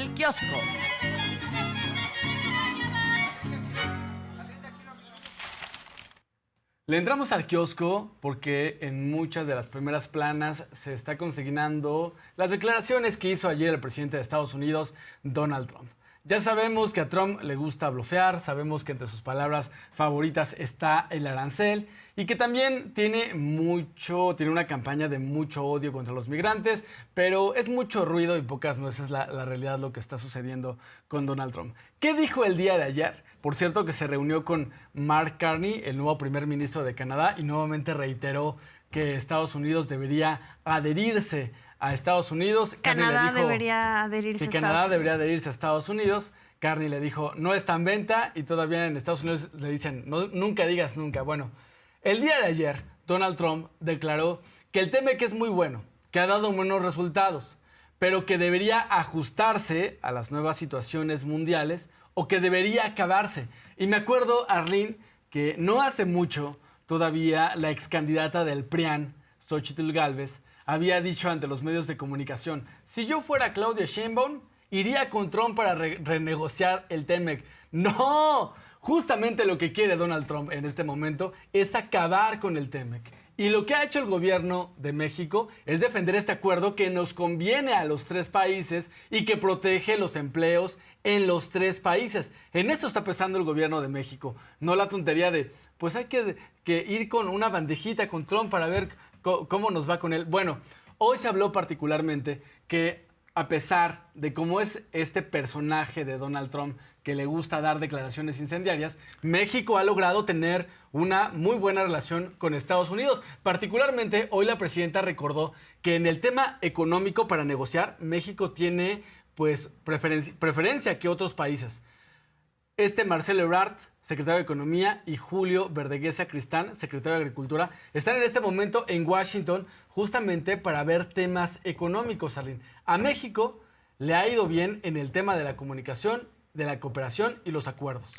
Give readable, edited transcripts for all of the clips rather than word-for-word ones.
El Kiosco. Le entramos al kiosco porque en muchas de las primeras planas se está consignando las declaraciones que hizo ayer el presidente de Estados Unidos, Donald Trump. Ya sabemos que a Trump le gusta blofear, sabemos que entre sus palabras favoritas está el arancel y que también tiene una campaña de mucho odio contra los migrantes, pero es mucho ruido y pocas nueces la realidad lo que está sucediendo con Donald Trump. ¿Qué dijo el día de ayer? Por cierto, que se reunió con Mark Carney, el nuevo primer ministro de Canadá, y nuevamente reiteró que Estados Unidos debería adherirse a Estados Unidos. Canadá debería adherirse a Estados Unidos. Carney le dijo, no está en venta, y todavía en Estados Unidos le dicen, no, nunca digas nunca. Bueno, el día de ayer, Donald Trump declaró que el TMEC es muy bueno, que ha dado buenos resultados, pero que debería ajustarse a las nuevas situaciones mundiales o que debería acabarse. Y me acuerdo, Arlene, que no hace mucho todavía la ex candidata del PRIAN, Xóchitl Gálvez, había dicho ante los medios de comunicación, si yo fuera Claudia Sheinbaum, iría con Trump para renegociar el TMEC. ¡No! Justamente lo que quiere Donald Trump en este momento es acabar con el TMEC. Y lo que ha hecho el gobierno de México es defender este acuerdo que nos conviene a los tres países y que protege los empleos en los tres países. En eso está pensando el gobierno de México. No la tontería de, pues hay que ir con una bandejita con Trump para ver cómo nos va con él. Bueno, hoy se habló particularmente que a pesar de cómo es este personaje de Donald Trump que le gusta dar declaraciones incendiarias, México ha logrado tener una muy buena relación con Estados Unidos. Particularmente, hoy la presidenta recordó que en el tema económico para negociar, México tiene pues preferencia que otros países. Marcelo Ebrard, secretario de Economía, y Julio Verdeguesa Cristán, secretario de Agricultura, están en este momento en Washington justamente para ver temas económicos, Arlene. A México le ha ido bien en el tema de la comunicación, de la cooperación y los acuerdos.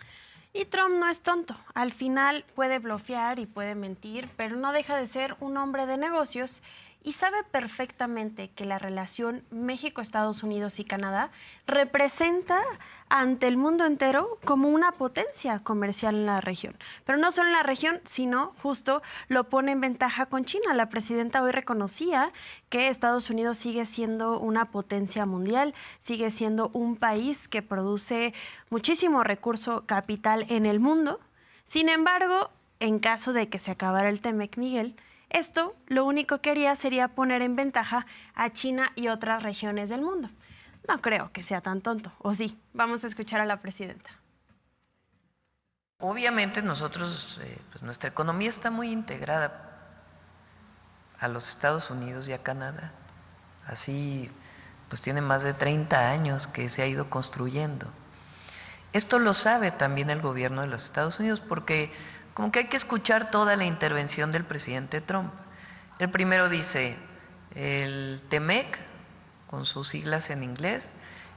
Y Trump no es tonto. Al final puede blofear y puede mentir, pero no deja de ser un hombre de negocios y sabe perfectamente que la relación México, Estados Unidos y Canadá representa ante el mundo entero como una potencia comercial en la región. Pero no solo en la región, sino justo lo pone en ventaja con China. La presidenta hoy reconocía que Estados Unidos sigue siendo una potencia mundial, sigue siendo un país que produce muchísimo recurso capital en el mundo. Sin embargo, en caso de que se acabara el TMEC, Miguel, esto lo único que haría sería poner en ventaja a China y otras regiones del mundo. No creo que sea tan tonto, ¿o sí? Vamos a escuchar a la presidenta. Obviamente nosotros, pues nuestra economía está muy integrada a los Estados Unidos y a Canadá. Así, pues tiene más de 30 años que se ha ido construyendo. Esto lo sabe también el gobierno de los Estados Unidos porque como que hay que escuchar toda la intervención del presidente Trump. El primero dice, el TMEC, con sus siglas en inglés,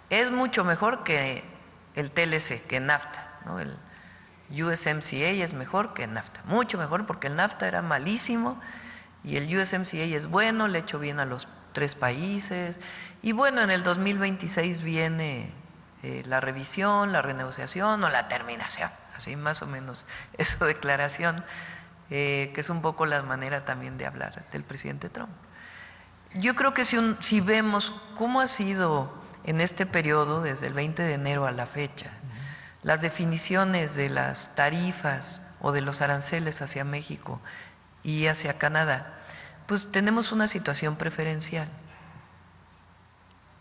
es mucho mejor que el TLC, que NAFTA, ¿no? El USMCA es mejor que NAFTA, mucho mejor porque el NAFTA era malísimo y el USMCA es bueno, le ha hecho bien a los tres países. Y bueno, en el 2026 viene la revisión, la renegociación o la terminación. Así más o menos esa declaración, que es un poco la manera también de hablar del presidente Trump. Yo creo que si vemos cómo ha sido en este periodo, desde el 20 de enero a la fecha, las definiciones de las tarifas o de los aranceles hacia México y hacia Canadá, pues tenemos una situación preferencial,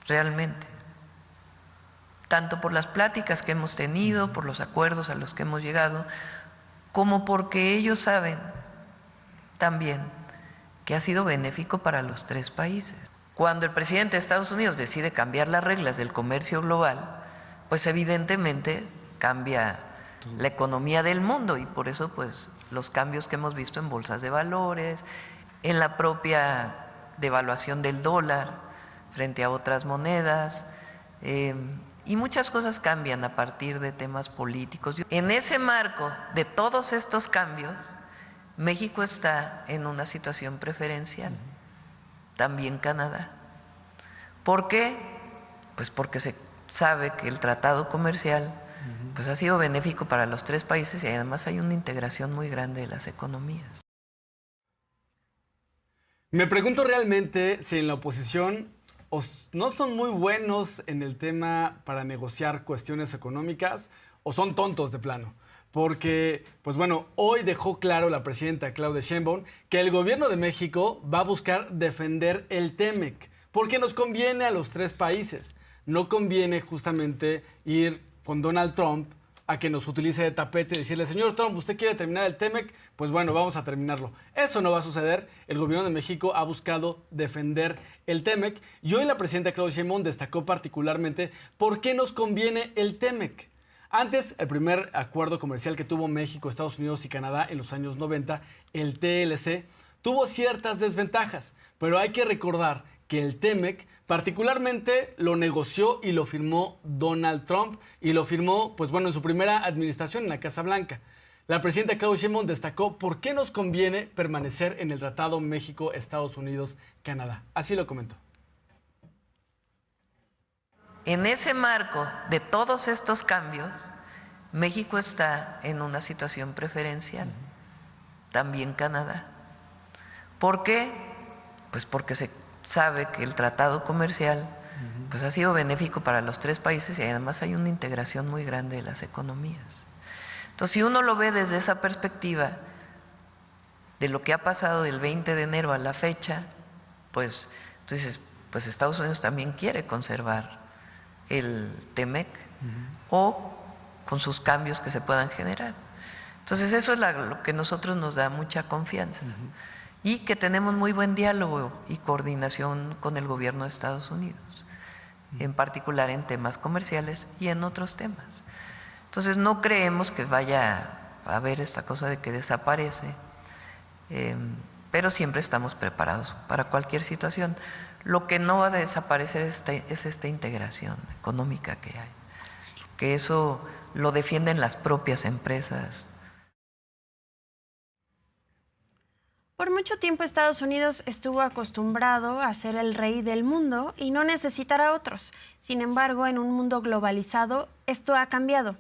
realmente. Tanto por las pláticas que hemos tenido, por los acuerdos a los que hemos llegado, como porque ellos saben también que ha sido benéfico para los tres países. Cuando el presidente de Estados Unidos decide cambiar las reglas del comercio global, pues evidentemente cambia la economía del mundo y por eso pues los cambios que hemos visto en bolsas de valores, en la propia devaluación del dólar frente a otras monedas, y muchas cosas cambian a partir de temas políticos. En ese marco de todos estos cambios, México está en una situación preferencial, también Canadá. ¿Por qué? Pues porque se sabe que el tratado comercial pues ha sido benéfico para los tres países y además hay una integración muy grande de las economías. Me pregunto realmente si en la oposición no son muy buenos en el tema para negociar cuestiones económicas o son tontos de plano. Porque, pues bueno, hoy dejó claro la presidenta Claudia Sheinbaum que el gobierno de México va a buscar defender el TEMEC, porque nos conviene a los tres países. No conviene justamente ir con Donald Trump a que nos utilice de tapete y decirle, señor Trump, ¿usted quiere terminar el TEMEC? Pues bueno, vamos a terminarlo. Eso no va a suceder. El gobierno de México ha buscado defender el TEMEC y hoy la presidenta Claudia Sheinbaum destacó particularmente por qué nos conviene el TEMEC. Antes, el primer acuerdo comercial que tuvo México, Estados Unidos y Canadá en los años 90, el TLC, tuvo ciertas desventajas, pero hay que recordar que el TEMEC particularmente lo negoció y lo firmó Donald Trump y lo firmó, pues bueno, en su primera administración en la Casa Blanca. La presidenta Claudia Sheinbaum destacó por qué nos conviene permanecer en el Tratado México, Estados Unidos, Canadá. Así lo comentó. En ese marco de todos estos cambios, México está en una situación preferencial, también Canadá. ¿Por qué? Pues porque se sabe que el tratado comercial pues ha sido benéfico para los tres países y además hay una integración muy grande de las economías. Entonces, si uno lo ve desde esa perspectiva de lo que ha pasado del 20 de enero a la fecha, pues entonces pues Estados Unidos también quiere conservar el TEMEC o con sus cambios que se puedan generar. Entonces eso es lo que a nosotros nos da mucha confianza y que tenemos muy buen diálogo y coordinación con el gobierno de Estados Unidos, en particular en temas comerciales y en otros temas. Entonces no creemos que vaya a haber esta cosa de que desaparece, pero siempre estamos preparados para cualquier situación. Lo que no va a desaparecer es esta integración económica que hay, que eso lo defienden las propias empresas. Por mucho tiempo Estados Unidos estuvo acostumbrado a ser el rey del mundo y no necesitar a otros. Sin embargo, en un mundo globalizado, esto ha cambiado.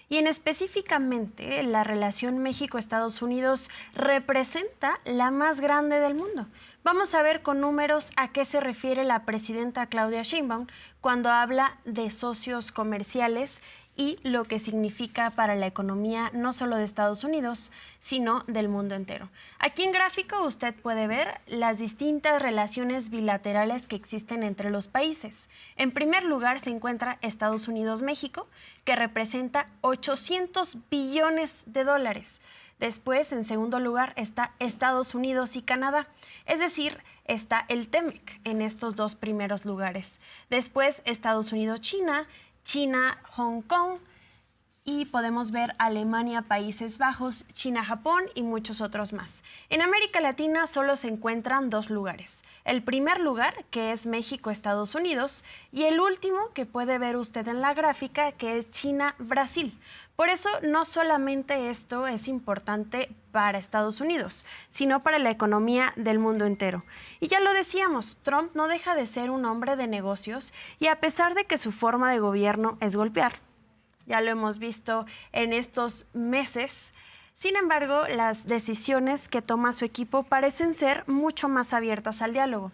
Y en específicamente, la relación México-Estados Unidos representa la más grande del mundo. Vamos a ver con números a qué se refiere la presidenta Claudia Sheinbaum cuando habla de socios comerciales y lo que significa para la economía no solo de Estados Unidos, sino del mundo entero. Aquí en gráfico usted puede ver las distintas relaciones bilaterales que existen entre los países. En primer lugar se encuentra Estados Unidos-México, que representa 800 billones de dólares. Después, en segundo lugar, está Estados Unidos y Canadá, es decir, está el TEMEC en estos dos primeros lugares. Después, Estados Unidos-China, China-Hong Kong, y podemos ver Alemania, Países Bajos, China-Japón y muchos otros más. En América Latina solo se encuentran dos lugares. El primer lugar, que es México-Estados Unidos, y el último, que puede ver usted en la gráfica, que es China-Brasil. Por eso, no solamente esto es importante para Estados Unidos, sino para la economía del mundo entero. Y ya lo decíamos, Trump no deja de ser un hombre de negocios y a pesar de que su forma de gobierno es golpear, ya lo hemos visto en estos meses. Sin embargo, las decisiones que toma su equipo parecen ser mucho más abiertas al diálogo.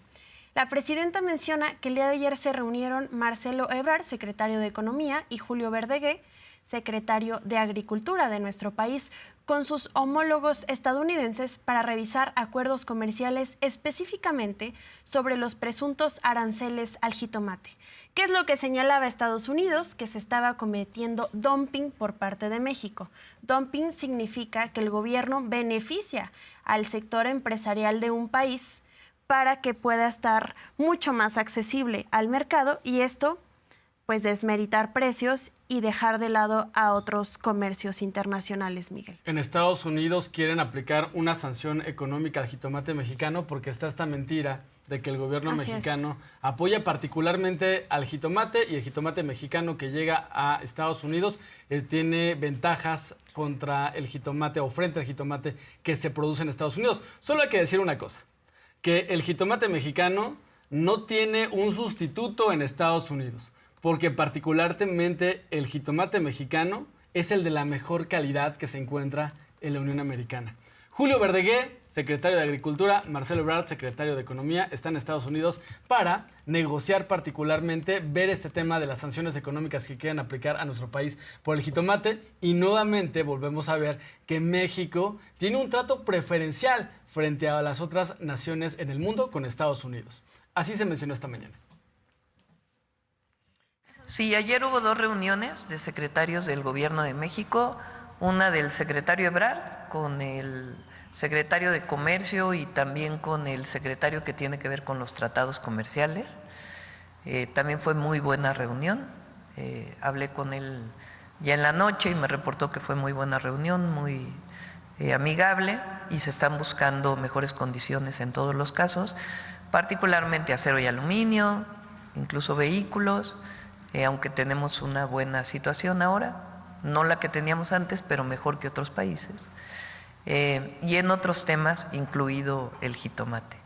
La presidenta menciona que el día de ayer se reunieron Marcelo Ebrard, secretario de Economía, y Julio Verdeguer, secretario de Agricultura de nuestro país, con sus homólogos estadounidenses para revisar acuerdos comerciales específicamente sobre los presuntos aranceles al jitomate. ¿Qué es lo que señalaba Estados Unidos? Que se estaba cometiendo dumping por parte de México. Dumping significa que el gobierno beneficia al sector empresarial de un país para que pueda estar mucho más accesible al mercado y esto pues desmeritar precios y dejar de lado a otros comercios internacionales, Miguel. En Estados Unidos quieren aplicar una sanción económica al jitomate mexicano porque está esta mentira de que el gobierno mexicano apoya particularmente al jitomate y el jitomate mexicano que llega a Estados Unidos tiene ventajas contra el jitomate o frente al jitomate que se produce en Estados Unidos. Solo hay que decir una cosa, que el jitomate mexicano no tiene un sustituto en Estados Unidos. porque particularmente el jitomate mexicano es el de la mejor calidad que se encuentra en la Unión Americana. Julio Verdeguer, secretario de Agricultura, Marcelo Ebrard, secretario de Economía, están en Estados Unidos para negociar particularmente, ver este tema de las sanciones económicas que quieren aplicar a nuestro país por el jitomate, y nuevamente volvemos a ver que México tiene un trato preferencial frente a las otras naciones en el mundo con Estados Unidos. Así se mencionó esta mañana. Sí, ayer hubo 2 reuniones de secretarios del Gobierno de México, una del secretario Ebrard con el secretario de Comercio y también con el secretario que tiene que ver con los tratados comerciales. También fue muy buena reunión. Hablé con él ya en la noche y me reportó que fue muy buena reunión, muy amigable, y se están buscando mejores condiciones en todos los casos, particularmente acero y aluminio, incluso vehículos, aunque tenemos una buena situación ahora, no la que teníamos antes, pero mejor que otros países, y en otros temas, incluido el jitomate.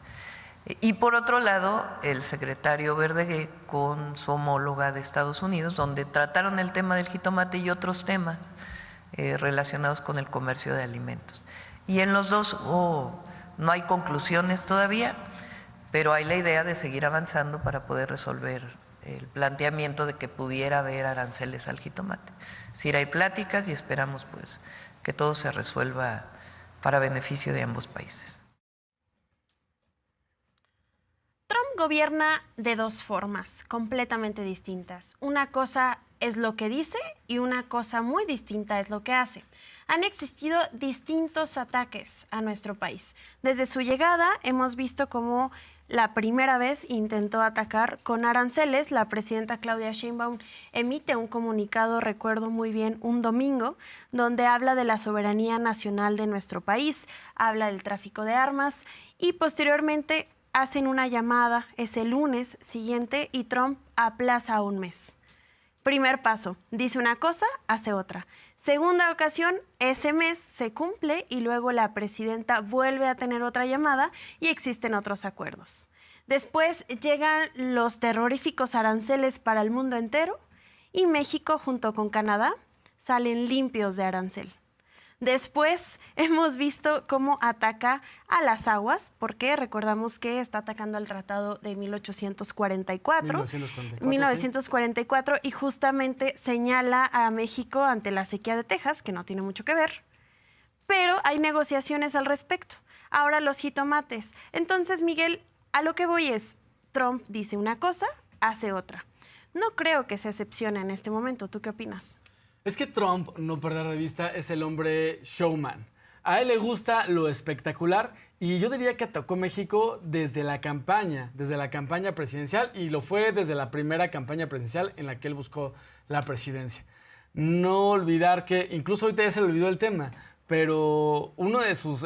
Y por otro lado, el secretario Verdeguer con su homóloga de Estados Unidos, donde trataron el tema del jitomate y otros temas relacionados con el comercio de alimentos. Y en los dos no hay conclusiones todavía, pero hay la idea de seguir avanzando para poder resolver el planteamiento de que pudiera haber aranceles al jitomate. Es decir, hay pláticas y esperamos pues que todo se resuelva para beneficio de ambos países. Trump gobierna de 2 formas completamente distintas. Una cosa es lo que dice y una cosa muy distinta es lo que hace. Han existido distintos ataques a nuestro país. Desde su llegada hemos visto cómo la primera vez intentó atacar con aranceles. La presidenta Claudia Sheinbaum emite un comunicado, recuerdo muy bien, un domingo, donde habla de la soberanía nacional de nuestro país, habla del tráfico de armas y posteriormente hacen una llamada ese lunes siguiente y Trump aplaza un mes. Primer paso, dice una cosa, hace otra. Segunda ocasión, ese mes se cumple y luego la presidenta vuelve a tener otra llamada y existen otros acuerdos. Después llegan los terroríficos aranceles para el mundo entero y México junto con Canadá salen limpios de arancel. Después hemos visto cómo ataca a las aguas, porque recordamos que está atacando al Tratado de 1944, y justamente señala a México ante la sequía de Texas, que no tiene mucho que ver, pero hay negociaciones al respecto. Ahora los jitomates. Entonces, Miguel, a lo que voy es, Trump dice una cosa, hace otra. No creo que se excepcione en este momento. ¿Tú qué opinas? Es que Trump, no perder de vista, es el hombre showman. A él le gusta lo espectacular y yo diría que atacó México desde la campaña presidencial, y lo fue desde la primera campaña presidencial en la que él buscó la presidencia. No olvidar que, incluso ahorita ya se le olvidó el tema, pero uno de sus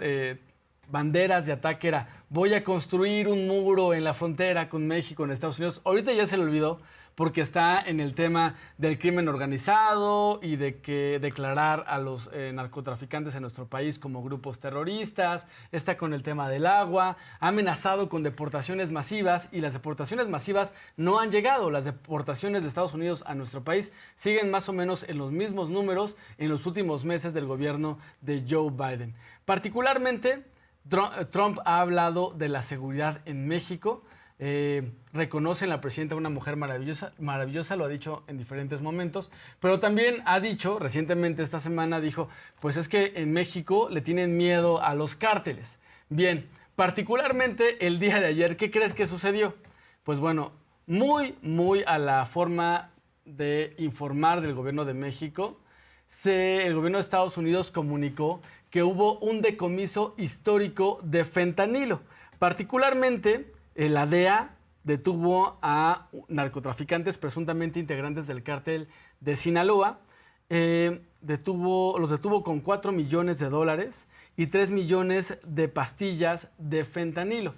banderas de ataque era: voy a construir un muro en la frontera con México, en Estados Unidos. Ahorita ya se le olvidó, porque está en el tema del crimen organizado y de que declarar a los narcotraficantes en nuestro país como grupos terroristas. Está con el tema del agua, ha amenazado con deportaciones masivas, y las deportaciones masivas no han llegado. Las deportaciones de Estados Unidos a nuestro país siguen más o menos en los mismos números en los últimos meses del gobierno de Joe Biden. Particularmente, Trump ha hablado de la seguridad en México. Reconoce en la presidenta una mujer maravillosa, lo ha dicho en diferentes momentos, pero también ha dicho, recientemente esta semana dijo, pues es que en México le tienen miedo a los cárteles. Bien, particularmente el día de ayer, ¿qué crees que sucedió? Pues bueno, muy a la forma de informar del gobierno de México, el gobierno de Estados Unidos comunicó que hubo un decomiso histórico de fentanilo. Particularmente, la DEA detuvo a narcotraficantes presuntamente integrantes del cártel de Sinaloa. Los detuvo con $4 millones y 3 millones de pastillas de fentanilo.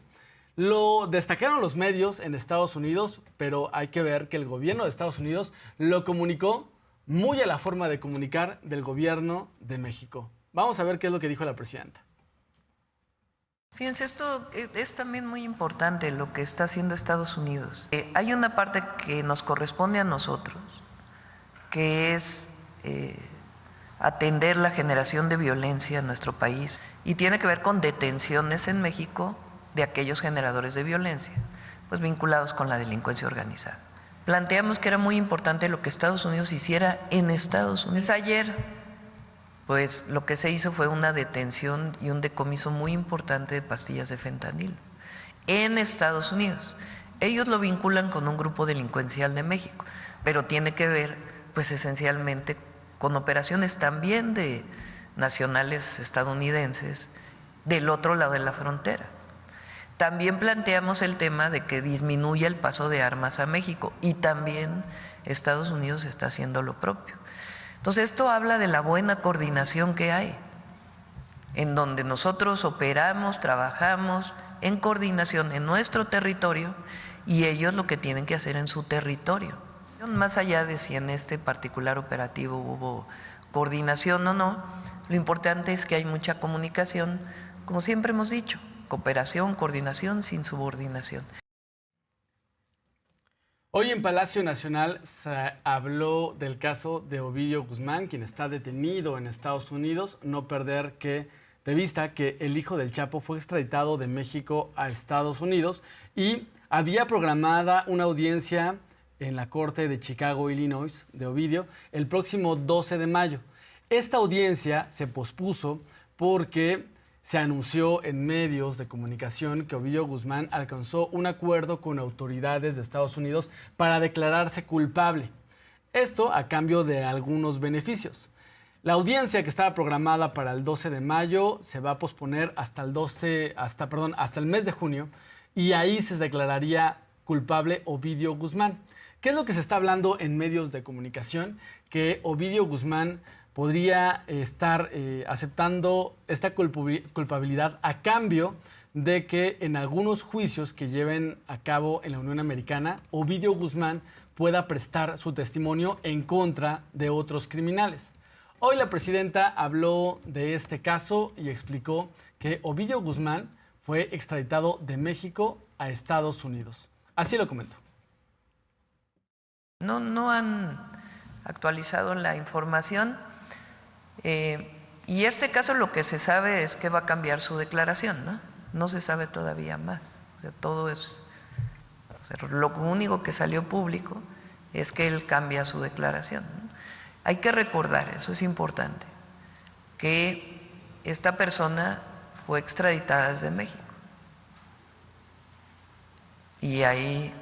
Lo destacaron los medios en Estados Unidos, pero hay que ver que el gobierno de Estados Unidos lo comunicó muy a la forma de comunicar del gobierno de México. Vamos a ver qué es lo que dijo la presidenta. Fíjense, esto es también muy importante lo que está haciendo Estados Unidos. Hay una parte que nos corresponde a nosotros, que es atender la generación de violencia en nuestro país, y tiene que ver con detenciones en México de aquellos generadores de violencia, pues vinculados con la delincuencia organizada. Planteamos que era muy importante lo que Estados Unidos hiciera en Estados Unidos. Ayer, pues lo que se hizo fue una detención y un decomiso muy importante de pastillas de fentanilo en Estados Unidos. Ellos lo vinculan con un grupo delincuencial de México, pero tiene que ver, pues esencialmente, con operaciones también de nacionales estadounidenses del otro lado de la frontera. También planteamos el tema de que disminuya el paso de armas a México, y también Estados Unidos está haciendo lo propio. Entonces esto habla de la buena coordinación que hay, en donde nosotros operamos, trabajamos en coordinación en nuestro territorio y ellos lo que tienen que hacer en su territorio. Más allá de si en este particular operativo hubo coordinación o no, lo importante es que hay mucha comunicación, como siempre hemos dicho, cooperación, coordinación sin subordinación. Hoy en Palacio Nacional se habló del caso de Ovidio Guzmán, quien está detenido en Estados Unidos. No perder de vista que el hijo del Chapo fue extraditado de México a Estados Unidos y había programada una audiencia en la Corte de Chicago, Illinois, de Ovidio, el próximo 12 de mayo. Esta audiencia se pospuso porque se anunció en medios de comunicación que Ovidio Guzmán alcanzó un acuerdo con autoridades de Estados Unidos para declararse culpable. Esto a cambio de algunos beneficios. La audiencia que estaba programada para el 12 de mayo se va a posponer hasta el mes de junio, y ahí se declararía culpable Ovidio Guzmán. ¿Qué es lo que se está hablando en medios de comunicación? Que Ovidio Guzmán podría estar aceptando esta culpabilidad a cambio de que en algunos juicios que lleven a cabo en la Unión Americana, Ovidio Guzmán pueda prestar su testimonio en contra de otros criminales. Hoy la presidenta habló de este caso y explicó que Ovidio Guzmán fue extraditado de México a Estados Unidos. Así lo comentó. No han actualizado la información, y este caso lo que se sabe es que va a cambiar su declaración, ¿no? No se sabe todavía más. O sea, todo es, lo único que salió público es que él cambia su declaración, ¿no? Hay que recordar, eso es importante, que esta persona fue extraditada desde México y hay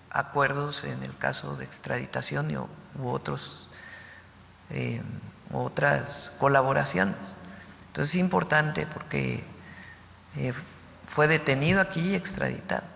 acuerdos en el caso de extraditación u otras colaboraciones. Entonces es importante porque fue detenido aquí y extraditado.